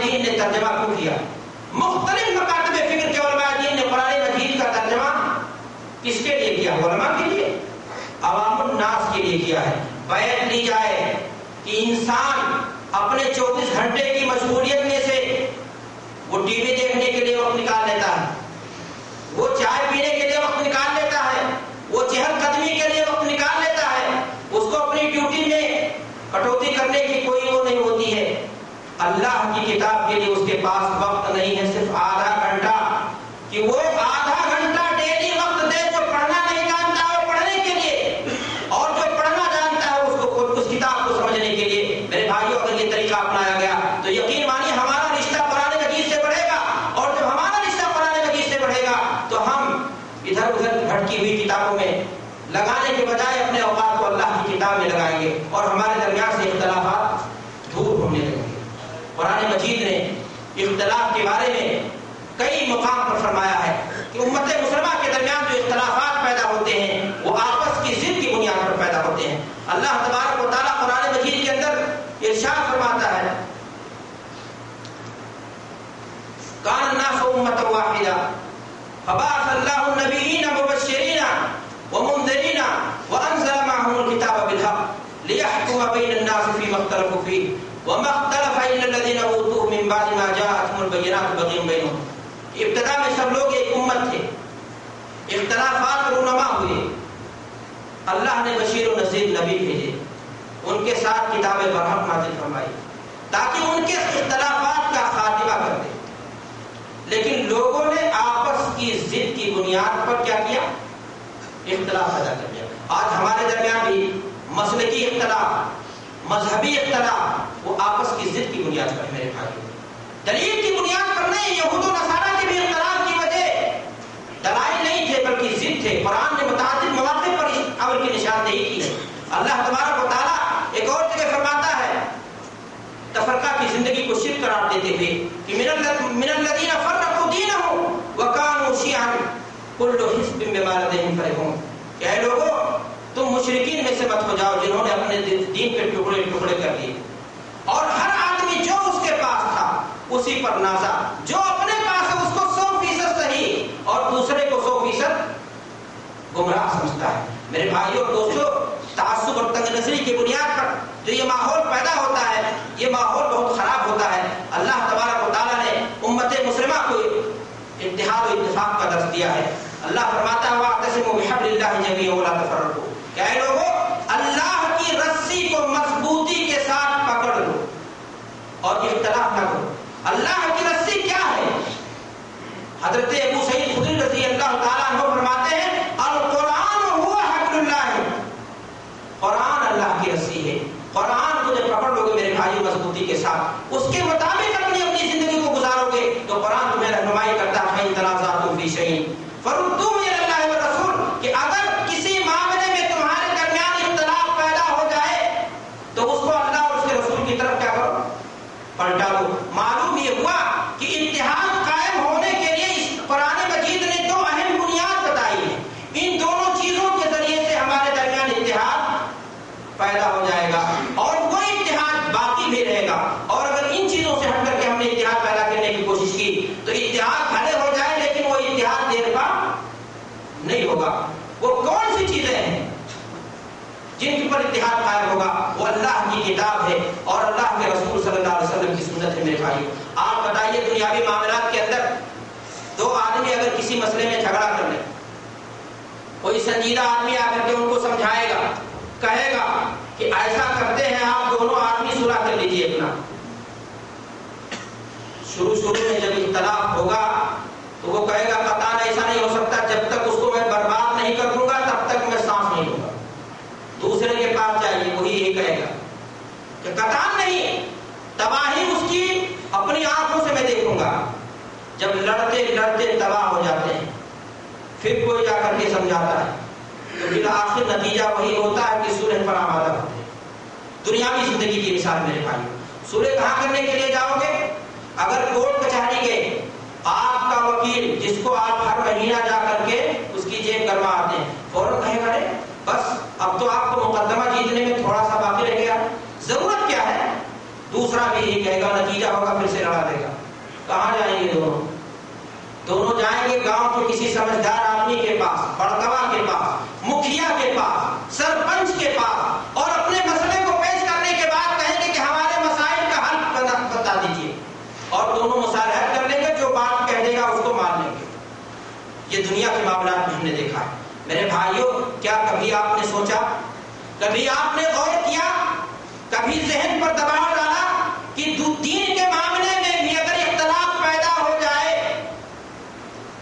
دین نے ترجمہ کیوں کیا؟ مختلف مکاتب فکر کے علماء دین نے قرآن مجید کا ترجمہ کس کے لیے کیا؟ علماء کے لیے، عوام الناس کے لیے کیا ہے. بیعت لی جائے کہ انسان اپنے 24 گھنٹے کی مشغولیت میں سے وہ ٹی وی دیکھنے کے لیے وقت نکال لیتا ہے، وہ چائے پینے کے لیے وقت نکال لیتا ہے، وہ چہل قدمی کے لیے وقت نکال لیتا ہے. اس کو اپنی ڈیوٹی میں کٹوتی کرنے کی کوئی وہ نہیں ہوتی ہے. اللہ کی کتاب کے لیے اس کے پاس وقت نہیں ہے، صرف آدھا گھنٹہ، کہ وہ آدھا گھنٹہ ڈیلی وقت دے. جو پڑھنا نہیں جانتا ہے پڑھنے کے لیے، اور جو پڑھنا جانتا ہے اس کو اس کتاب کو سمجھنے کے لیے. میرے بھائیوں، اگر یہ طریقہ اپنایا گیا تو یقین مانیے ہمارا رشتہ قرآن مجید سے بڑھے گا. اور جب ہمارا رشتہ قرآن مجید سے بڑھے گا تو ہم ادھر ادھر بھٹکی ہوئی کتابوں میں لگانے کے بجائے اپنے اوقات کو اللہ کی کتاب میں لگائیں گے، اور ہمارے درمیان سے اختلافات دور ہونے لگیں گے. قرآن مجید نے اختلاف کے بارے میں کئی مقام پر فرمایا ہے کہ امت مسلمہ کے درمیان جو اختلافات پیدا ہوتے ہیں وہ آپس کی ضد کی بنیاد پر پیدا ہوتے ہیں. اللہ تبارک و تعالیٰ قرآن مجید کے اندر ارشاد فرماتا ہے کان الناس امۃ واحدہ فبعث اللہ النبیین مبشرین ومنذرین وانزل معهم الکتاب بالحق لیحکم بین الناس فیما اختلفوا فیہ وما اختلف الا الذين اوتوه من بعد ما جاءتهم البينات بغيا بينهم. ابتدا میں سب لوگ ایک امت تھے، اختلافات رونما ہوئے، اللہ نے بشیر و نذیر نبی بھیجے، ان کے ساتھ کتاب برحق نازل فرمائی تاکہ ان کے اختلافات کا خاتمہ کر دے. لیکن لوگوں نے آپس کی ضد کی بنیاد پر کیا کیا؟ اختلاف پیدا کر دیا. آج ہمارے درمیان بھی مسلکی اختلاف، مذہبی اختلاف، وہ آپس کی ضد کی بنیاد پر. میرے بھائی، دلیل کی بنیاد پر نہیں. یہود و نصارہ کے بھی اختلاف کی وجہ دلائل نہیں تھے بلکہ ضد تھے. قرآن نے متعدد مواقع پر اس امر کی نشاندہی کی ہے. اللہ تبارک و تعالیٰ ایک اور جگہ فرماتا ہے تفرقہ کی زندگی کو شرک قرار دیتے ہوئے کہ من الذین فرقوا دینہم وکانوا شیعا کل حزب بما لدیہم فرحون. کہ اے لوگوں، تم مشرکین میں سے مت ہو جاؤ جنہوں نے اپنے دین کے ٹکڑے ٹکڑے کر دیے، اور ہر آدمی جو اس کے پاس تھا اسی پر نازا. جو اپنے پاس ہے اس کو 100% صحیح اور دوسرے کو 100% گمراہ سمجھتا ہے. میرے بھائیوں اور دوستوں، تعصب اور تنگ نظری کی بنیاد پر جو یہ ماحول پیدا ہوتا ہے، یہ ماحول بہت خراب ہوتا ہے. اللہ تبارک و تعالیٰ نے امت مسلمہ کو اتحاد و اتفاق کا درس دیا ہے. اللہ فرماتا ہے واعتصموا بحبل اللہ جميعا ولا تفرقوا. کہ اے لوگوں، اللہ کی رسی کو مضبوطی کے ساتھ پکڑ لو اور اختلاف نہ کرو. اللہ کی رسی کیا ہے؟ حضرت ابو سعید خدری رضی اللہ تعالیٰ عنہ فرماتے ہیں القرآن هو حبل اللہ. قرآن اللہ کی رسی ہے. قرآن کو جب پکڑ لو گے میرے بھائی مضبوطی کے ساتھ، اس کے مطابق اپنی زندگی کو گزارو گے تو قرآن تمہیں رہنمائی کرتا ہے فَإِن تَنَازَعْتُمْ فِي شَيْءٍ فَرُدُّوهُ إِلَى اللَّهِ وَالرَّسُولِ. کہ اگر کسی معاملے میں تمہارے درمیان اختلاف پیدا ہو جائے تو اس کو اللہ اور اس کے رسول کی طرف کیا کرو؟ پلٹا دو. معلوم یہ ہوا کہ اتحاد قائم ہونے کے لیے اس قرآن مجید نے دو اہم بنیاد بتائی ہے. ان دونوں چیزوں کے ذریعے سے ہمارے درمیان اتحاد پیدا ہو جائے گا اور وہ اتحاد باقی بھی رہے گا. اور اگر ان چیزوں سے ہٹ کر کے ہم نے اتحاد پیدا کرنے کی کوشش کی تو اتحاد بھلے ہو جائے لیکن وہ اتحاد دیر پا نہیں ہوگا. وہ کون سی چیزیں ہیں جن پر اتحاد قائم ہوگا؟ وہ اللہ کی کتاب ہے اور اللہ کے رسول صلی اللہ علیہ وسلم کی سنت ہے. میرے بھائی، آپ بتائیے دنیاوی معاملات کے اندر دو آدمی اگر کسی مسئلے میں جھگڑا کر لیں، کوئی سنجیدہ آدمی آ کر کے ان کو سمجھائے گا، کہے گا کہ ایسا کرتے ہیں آپ دونوں آدمی صلح کر لیجیے اپنا. شروع میں جب اختلاف ہوگا تو وہ کہے گا قطعاً ایسا نہیں ہو سکتا، جب تک اس کو میں برباد نہیں کر دوں گا تب تک میں سانس نہیں لوں گا. دوسرے کے پاس جائیے، وہی یہی کہے گا کہ قطعاً نہیں، تباہی اس کی اپنی آنکھوں سے میں دیکھوں گا. جب لڑتے لڑتے تباہ ہو جاتے ہیں پھر کوئی جا کر کے سمجھاتا ہے تو بالآخر نتیجہ وہی ہوتا ہے کہ صلح پر آمادہ ہوتے ہیں. دنیاوی زندگی کی مثال میرے بھائی، صلح کہاں کرنے کے لیے جاؤ گے؟ اگر کورٹ کچہری گئے، آپ کا وکیل جس کو آپ ہر مہینہ جا کر کے اس کی جیب گرما آتے ہیں، فوراً کہے گا بس اب تو آپ کو مقدمہ جیتنے میں تھوڑا سا باقی رہ گیا، ضرورت کیا ہے؟ دوسرا بھی یہی کہے گا نتیجہ کیا ہوگا؟ پھر سے لڑا دے گا. کہاں جائیں گے دونوں جائیں گے گاؤں کے کسی سمجھدار آدمی کے پاس، بڑکوا کے پاس، مکھیا کے پاس، سرپنچ کے پاس، اور اپنے مسئلے کو پیش کرنے کے بعد کہیں گے کہ ہمارے مسائل کا حل بتا دیجیے، اور دونوں مسائل حل کر لیں گے. جو بات کہہ دے گا اس کو مان لیں گے. یہ دنیا کے معاملات میں ہم نے دیکھا ہے. میرے بھائیوں، کیا کبھی آپ نے سوچا، کبھی آپ نے غور کیا، کبھی ذہن پر دباؤ ڈالا کہ دین کے معاملے میں بھی اگر اختلاف پیدا ہو جائے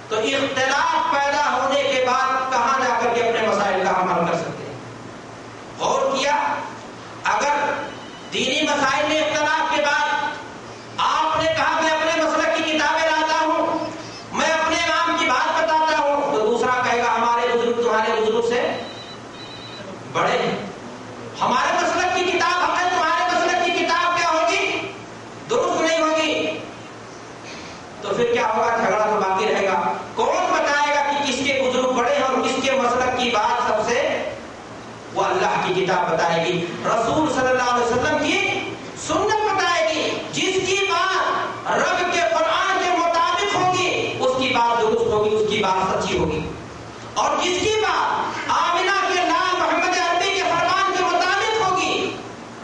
تو اختلاف پیدا ہونے کے بعد کہاں جا کر کے اپنے مسائل کا ہم حل کر سکتے ہیں؟ غور کیا، اگر دینی مسائل میں اختلاف کے بعد آپ نے کہا میں اپنے مسلک کی کتابیں لاتا ہوں، میں اپنے امام کی بات بتاتا ہوں، تو دوسرا کہے گا ہمارے بزرگ تمہارے بزرگ سے بڑے ہیں، ہمارے مسلک کی کتاب ہمیں تمہارے مسلک کی کتاب کیا ہوگی؟ درست نہیں ہوگی. تو پھر کیا ہوگا؟ جھگڑا تو باقی رہے گا. کون بتائے گا کہ کس کے بزرگ بڑے ہیں اور کس کے مسلک کی بات سب سے؟ وہ اللہ کی کتاب بتائے گی، رسول صلی اللہ علیہ وسلم کی سنت بتائے گی. جس کی بات رب کے قرآن کے مطابق ہوگی اس کی بات درست ہوگی، اس کی بات سچی ہوگی، اور جس کی بات آمنہ کے نام محمد عربی کے فرمان کے مطابق ہوگی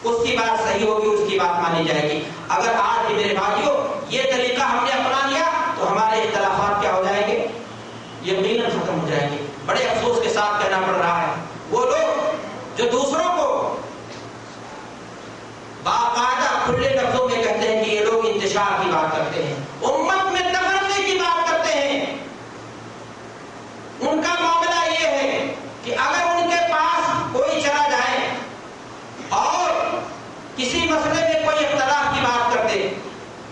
اس کی بات صحیح ہوگی، اس کی بات مانی جائے گی. اگر آج میرے بھائیوں یہ طریقہ ہم نے اپنا لیا تو ہمارے اختلافات کیا ہو جائیں گے؟ یقیناً ختم ہو جائیں گے. بڑے افسوس کے ساتھ کہنا پڑ رہا ہے، وہ لوگ جو دوسروں کو باقاعدہ کھلے لفظوں میں کہتے ہیں کہ یہ لوگ انتشار کی بات کرتے ہیں، امت میں تفرقے کی بات کرتے ہیں، ان کا معاملہ یہ ہے کہ اگر ان کے پاس کوئی چلا جائے اور کسی مسئلے میں کوئی اختلاف کی بات کرتے ہیں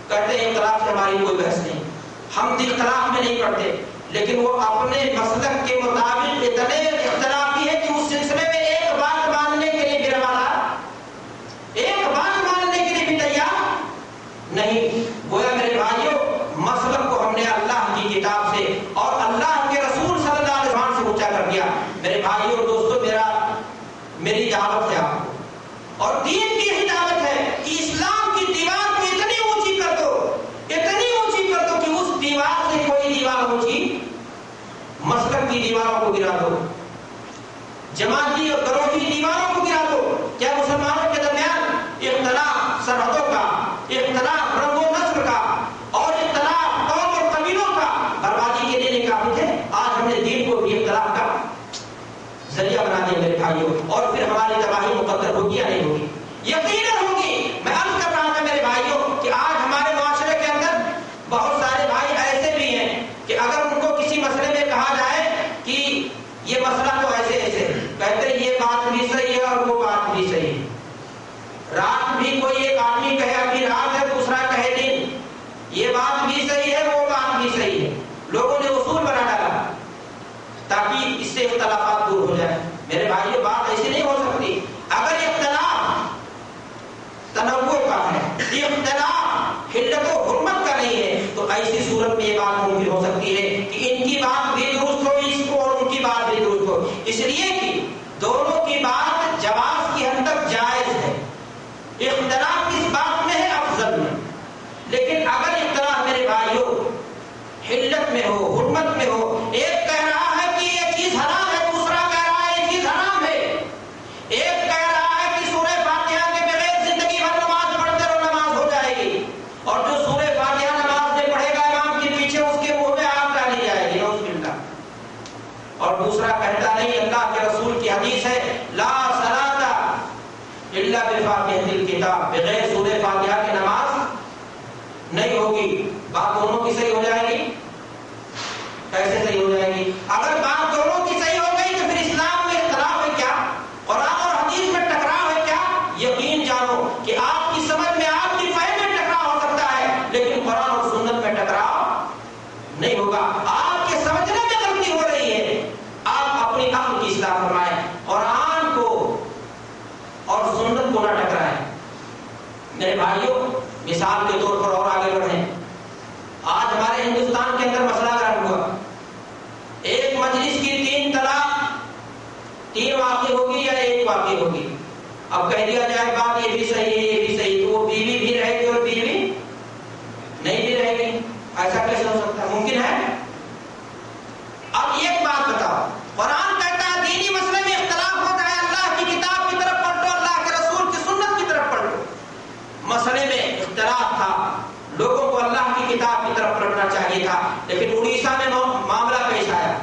اختلاف سے ہماری کوئی بحث نہیں، ہم اختلاف میں نہیں پڑتے، لیکن وہ اپنے مسلک کے مطابق اتنے اختلافی ہے کہ اس سلسلے میں ایک بات ماننے کے لیے بھی روانہ، ایک بات ماننے کے لیے بھی تیار نہیں. گویا میرے بھائیوں مسلک کو ہم نے اللہ کی کتاب سے اور اللہ کے رسول صلی اللہ علیہ وسلم سے اونچا کر دیا. میرے بھائیوں اور دوستوں، میری دعوت ہے آپ کو، اور دین کی یہی دعوت ہے کہ اسلام کی دیوار کو اتنی اونچی کر دو، اتنی اونچی کر دو کہ اس دیوار سے کوئی دیوار اونچی، مسلک کی دیواروں کو گرا دو، جماعتی اور گروہی دیواروں کو گرا دو. کیا مسلمانوں کے درمیان اختلاف سرحدوں کا، اختلاف رنگ و نسل کا اور اختلاف قوم اور قبیلوں کا بربادی کے لیے نہیں کافی ہے؟ آج ہم نے دین کو بھی اختلاف کا ذریعہ بنا دیا میرے بھائیوں، اور پھر ہماری تباہی مقدر ہوگی یا نہیں ہوگی؟ یقیناً ہوگی. میں عرض کر رہا تھا میرے بھائیوں کہ آج ہمارے معاشرے کے اندر بہت سارے بھائی ایسے بھی ہیں کہ اگر ان کو کسی مسئلے میں کہا جائے کہ یہ مسئلہ تو ایسے ایسے، کہتے ہیں یہ بات بھی صحیح ہے اور وہ بات بھی صحیح ہے. رات بھی کوئی ایک آدمی کہے ابھی رات ہے، دوسرا کہے دن، یہ بات بھی صحیح ہے وہ بات بھی صحیح ہے. لوگوں نے اصول بنا ڈالا تاکہ اس سے اختلافات دور ہو جائے. میرے بھائیوں بات ایسی نہیں ہو سکتی. اگر اختلاف تنوع کا ہے، اختلاف حلت و حرمت کا نہیں ہے، تو ایسی صورت میں یہ بات ممکن ہو سکتی ہے کہ ان کی بات بھی درست ہو اس کو اور ان کی بات بھی درست ہو، اس لیے کہ دونوں کی بات جواز کی حد تک جائز ہے. اختلاف اس بات میں ہے افضل میں، لیکن اگر اختلاف میرے بھائیوں حلت میں ہو، حرمت میں ہو، ایک کہہ رہا ہے کہ یہ چیز حرام ہے، دوسرا کہہ رہا ہے یہ چیز حرام ہے، ایک کہہ رہا ہے کہ سورہ فاتحہ کے بغیر زندگی بھر نماز پڑھتے رہو نماز ہو جائے گی، اور جو سورہ فاتحہ نماز میں پڑھے گا امام کے پیچھے اس کے منہ میں آگ ڈالی جائے گی، نعوذ باللہ. اور دوسرا کہتا نہیں، اللہ کے رسول کی حدیث ہے لا صلاۃ الا بفاتحۃ الکتاب، بغیر سورہ فاتحہ کی نماز نہیں ہوگی. بات دونوں کی صحیح ہو جائے گی؟ کیسے صحیح ہو جائے گی؟ اگر بات دونوں کی صحیح ہو گئی تو پھر اسلام میں اختلاف ہے کیا؟ قرآن اور حدیث میں ٹکراؤ ہے کیا؟ یقین جانو کہ آپ کی سمجھ میں، آپ کی فہم میں ٹکراؤ ہو سکتا ہے، لیکن قرآن اور سنت میں ٹکراؤ نہیں ہوگا. آپ کے سمجھنے میں غلطی ہو رہی ہے، آپ اپنی عقل کی اصلاح فرمائیں، قرآن کو اور سنت کو نہ ٹکرائیں. میرے بھائیوں مثال کے طور پر اور آگے بڑھیں. آج ہمارے ہندوستان کے اندر مسئلہ گرم ہوا، ایک مجلس کی 3 طلاق، 3 واقع ہوگی یا 1 واقع ہوگی. اب کہہ دیا جائے بات یہ بھی صحیح ہے یہ بھی صحیح، تو وہ بیوی بھی رہے گی اور بیوی لیکن اڑیسہ میں معاملہ پیش آیا،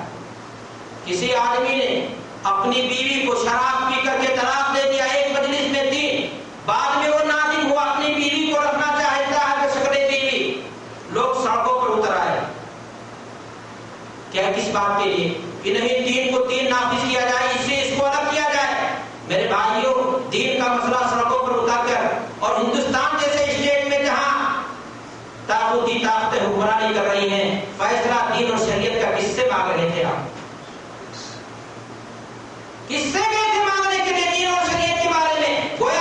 کسی آدمی نے اپنی بیوی کو شراب پی کر کے طلاق دے دیا، ایک مجلس میں 3، بعد میں وہ نادم ہوا، اپنی بیوی کو رکھنا چاہتا ہے کہ شکل بیوی، لوگ سڑکوں پر اتر آئے، کیا کس بات کے لیے کہ نہیں 3 کو 3 نافذ کیا جائے، اس سے اس کو الگ کیا جائے۔ میرے بھائیوں، دین کا مسئلہ سڑکوں پر اتر کر، اور ہندوستان جیسے اسٹیٹ میں جہاں طاغوتی طاقتیں حکمرانی کر رہی ہیں، فیصلہ دین اور شریعت کا کس سے مانگ رہے تھے آپ؟ کس سے گئے تھے مانگنے کے لیے دین اور شریعت کے بارے میں؟ گویا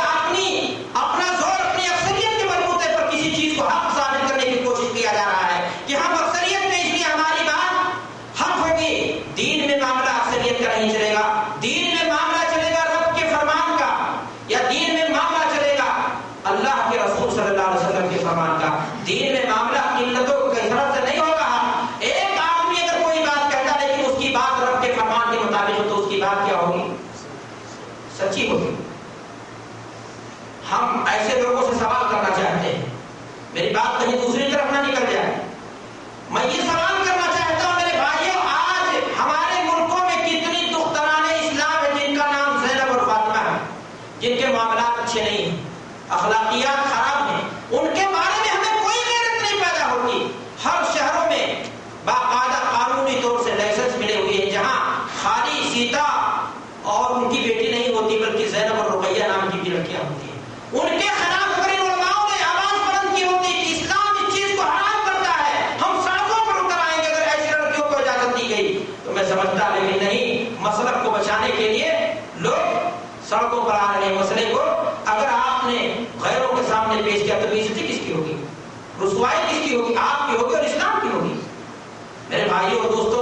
اپنا زور اپنی اکثریت کے بلبوتے پر کسی چیز کو حق ثابت کرنے کی کوشش کیا جا رہا ہے کہ ہم اکثریت میں، اس لیے ہماری بات حق ہوگی۔ دین میں معاملہ اکثریت کا نہیں چلے گا، دین میں معاملہ چلے گا رب کے فرمان کا، یا دین میں معاملہ چلے گا اللہ کے رسول صلی اللہ علیہ وسلم کے فرمان کا۔ دین میں معاملہ قلتوں کو کثرت سے نہیں ہوگا۔ ایک آدمی اگر کوئی بات کہتا ہے لیکن اس کی بات رب کے فرمان کے مطابق ہو تو اس کی بات کیا ہوگی؟ سچی ہوگی۔ ہم ایسے لوگوں سے سوال کرنا چاہتے ہیں، میری بات کہیں دوسری طرف نہ نکل جائے، میں یہ سوال کرنا چاہتا ہوں میرے بھائیوں، آج ہمارے ملکوں میں کتنی دختران اسلام ہیں جن کا نام زینب اور فاطمہ ہے، جن کے معاملات اچھے نہیں ہیں، اخلاقیات خراب ہیں، ان کے بارے میں ہمیں کوئی غیرت نہیں پیدا ہوتی۔ ہر شہروں میں باقاعدہ قانونی طور سے لائسنس ملے ہوئے ہیں، جہاں خالی سیتا اور ان کی بیٹی نہیں ہوتی بلکہ زینب اور رقیہ نام کی بھی لڑکیاں ہوتی ہیں۔ ان کے خلاف اگر ان علماؤں نے آواز بلند کی ہوتی کہ اسلام اس چیز کو حرام کرتا ہے، ہم سڑکوں پر اتر آئیں گے اگر ایسی لڑکیوں کو اجازت دی گئی، تو میں سمجھتا لیکن نہیں، مسلک کو بچانے کے لیے لوگ سڑکوں پر آ رہے ہیں۔ مسئلے کو اگر آپ نے غیروں کے سامنے پیش کیا تو بےعزتی کس کی ہوگی؟ رسوائی کس کی ہوگی؟ آپ کی ہوگی اور اسلام کی ہوگی۔ میرے بھائیوں اور دوستوں،